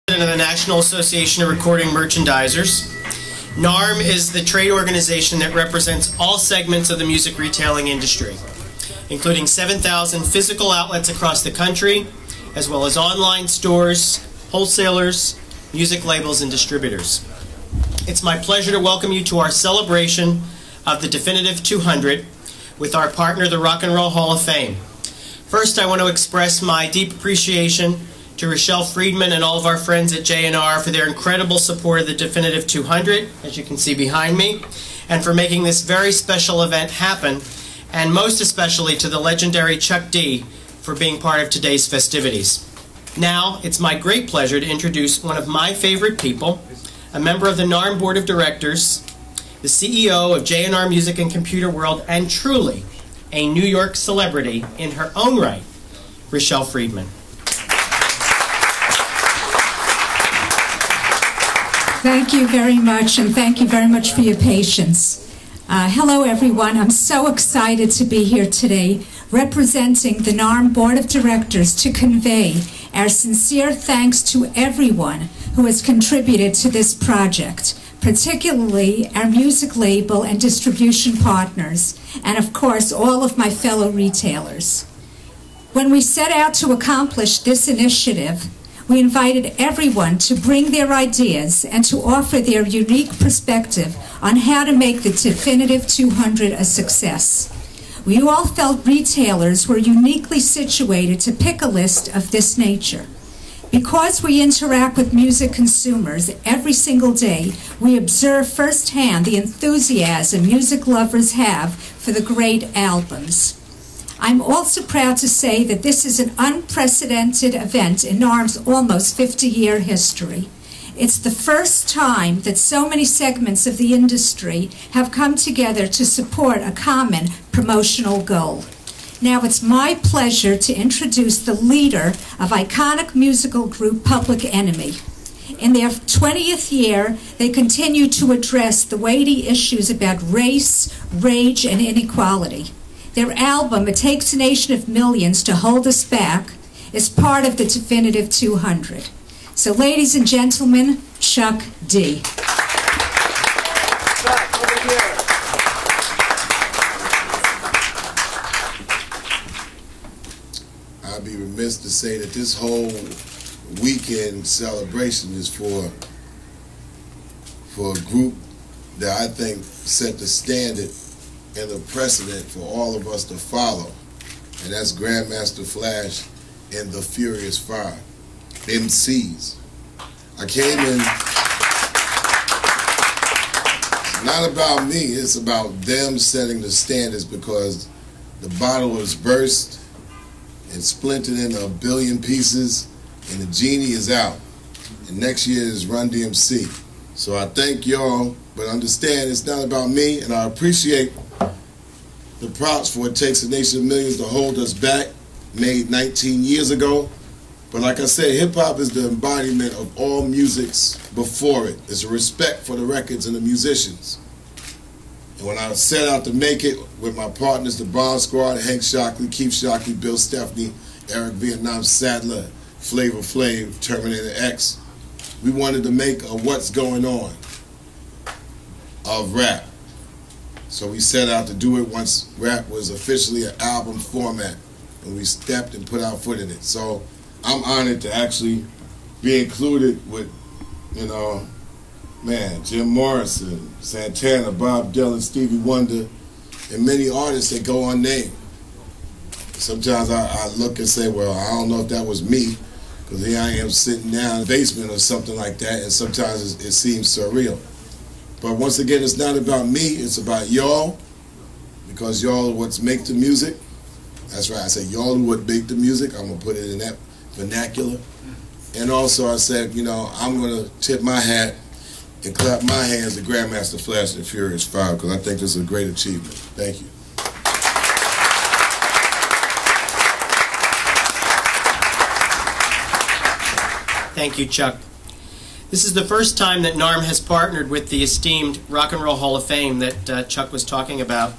Of the National Association of Recording Merchandisers. NARM is the trade organization that represents all segments of the music retailing industry, including 7,000 physical outlets across the country, as well as online stores, wholesalers, music labels, and distributors. It's my pleasure to welcome you to our celebration of the Definitive 200 with our partner, the Rock and Roll Hall of Fame. First, I want to express my deep appreciation to Rochelle Friedman and all of our friends at J&R for their incredible support of the Definitive 200, as you can see behind me, and for making this very special event happen, and most especially to the legendary Chuck D for being part of today's festivities. Now, it's my great pleasure to introduce one of my favorite people, a member of the NARM Board of Directors, the CEO of J&R Music and Computer World, and truly a New York celebrity in her own right, Rochelle Friedman. Thank you very much, and thank you very much for your patience. Hello, everyone. I'm so excited to be here today representing the NARM Board of Directors to convey our sincere thanks to everyone who has contributed to this project, particularly our music label and distribution partners, and of course, all of my fellow retailers. When we set out to accomplish this initiative, we invited everyone to bring their ideas and to offer their unique perspective on how to make the Definitive 200 a success. We all felt retailers were uniquely situated to pick a list of this nature. Because we interact with music consumers every single day, we observe firsthand the enthusiasm music lovers have for the great albums. I'm also proud to say that this is an unprecedented event in NARM's almost 50-year history. It's the first time that so many segments of the industry have come together to support a common promotional goal. Now it's my pleasure to introduce the leader of iconic musical group Public Enemy. In their 20th year, they continue to address the weighty issues about race, rage, and inequality. Their album, It Takes a Nation of Millions to Hold Us Back, is part of the Definitive 200. So, ladies and gentlemen, Chuck D. I'd be remiss to say that this whole weekend celebration is for a group that I think set the standard and a precedent for all of us to follow, and that's Grandmaster Flash and the Furious Five, MCs. I came in, it's not about me, it's about them setting the standards, because the bottle was burst and splintered into a billion pieces, and the genie is out, and next year is Run DMC. So I thank y'all, but understand it's not about me, and I appreciate the props for It Takes a Nation of Millions to Hold Us Back, made 19 years ago. But like I said, hip-hop is the embodiment of all musics before it. It's a respect for the records and the musicians. And when I set out to make it with my partners, the Bomb Squad, Hank Shockley, Keith Shockley, Bill Stepney, Eric Vietnam Sadler, Flavor Flav, Terminator X, we wanted to make a what's going on of rap. So we set out to do it once rap was officially an album format, and we stepped and put our foot in it. So I'm honored to actually be included with, Jim Morrison, Santana, Bob Dylan, Stevie Wonder, and many artists that go unnamed. Sometimes I look and say, well, I don't know if that was me, because here I am sitting down in the basement or something like that, and sometimes it seems surreal. But once again, it's not about me, it's about y'all, because y'all are what make the music. That's right, I said y'all are what make the music. I'm going to put it in that vernacular. And also I said, I'm going to tip my hat and clap my hands to Grandmaster Flash and the Furious Five, because I think this is a great achievement. Thank you. Thank you, Chuck. This is the first time that NARM has partnered with the esteemed Rock and Roll Hall of Fame that Chuck was talking about.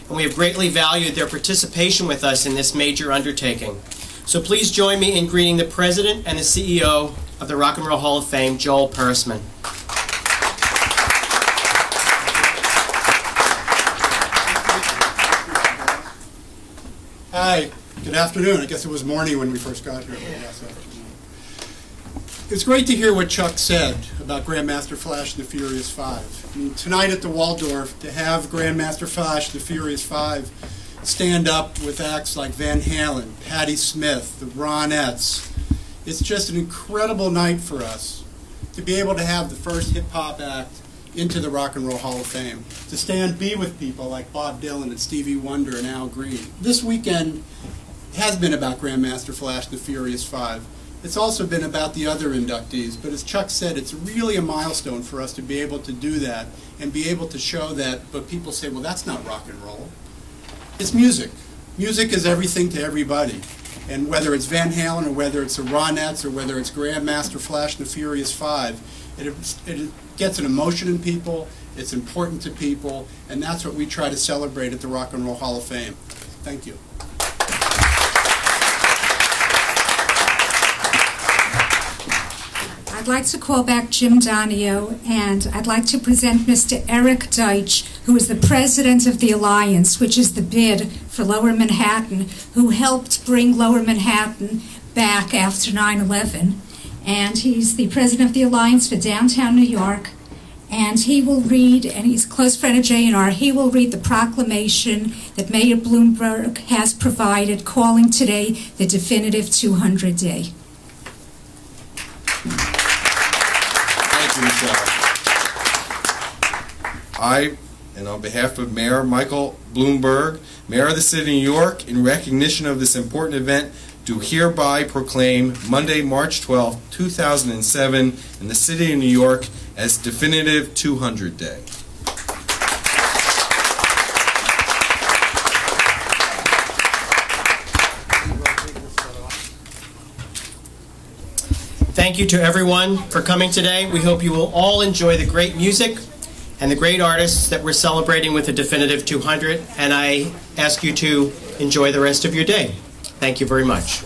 And we have greatly valued their participation with us in this major undertaking. So please join me in greeting the President and the CEO of the Rock and Roll Hall of Fame, Joel Persman. Hi, good afternoon. I guess it was morning when we first got here. Yes, afternoon. It's great to hear what Chuck said about Grandmaster Flash and the Furious Five. I mean, tonight at the Waldorf, to have Grandmaster Flash and the Furious Five stand up with acts like Van Halen, Patti Smith, the Ronettes, it's just an incredible night for us to be able to have the first hip-hop act into the Rock and Roll Hall of Fame, to be with people like Bob Dylan and Stevie Wonder and Al Green. This weekend has been about Grandmaster Flash and the Furious Five. It's also been about the other inductees, but as Chuck said, it's really a milestone for us to be able to do that and be able to show that, but people say, well, that's not rock and roll. It's music. Music is everything to everybody. And whether it's Van Halen or whether it's the Ronettes or whether it's Grandmaster Flash and the Furious Five, it gets an emotion in people, it's important to people, and that's what we try to celebrate at the Rock and Roll Hall of Fame. Thank you. I'd like to call back Jim Donio, and I'd like to present Mr. Eric Deitch, who is the president of the Alliance, which is the bid for Lower Manhattan, who helped bring Lower Manhattan back after 9/11. And he's the president of the Alliance for Downtown New York. And he will read, and he's a close friend of J&R, he will read the proclamation that Mayor Bloomberg has provided, calling today the definitive 200 day. Thank you, Michelle. I, and on behalf of Mayor Michael Bloomberg, Mayor of the City of New York, in recognition of this important event, do hereby proclaim Monday, March 12, 2007, in the City of New York as definitive 200 Day. Thank you to everyone for coming today. We hope you will all enjoy the great music and the great artists that we're celebrating with the definitive 200, and I ask you to enjoy the rest of your day. Thank you very much.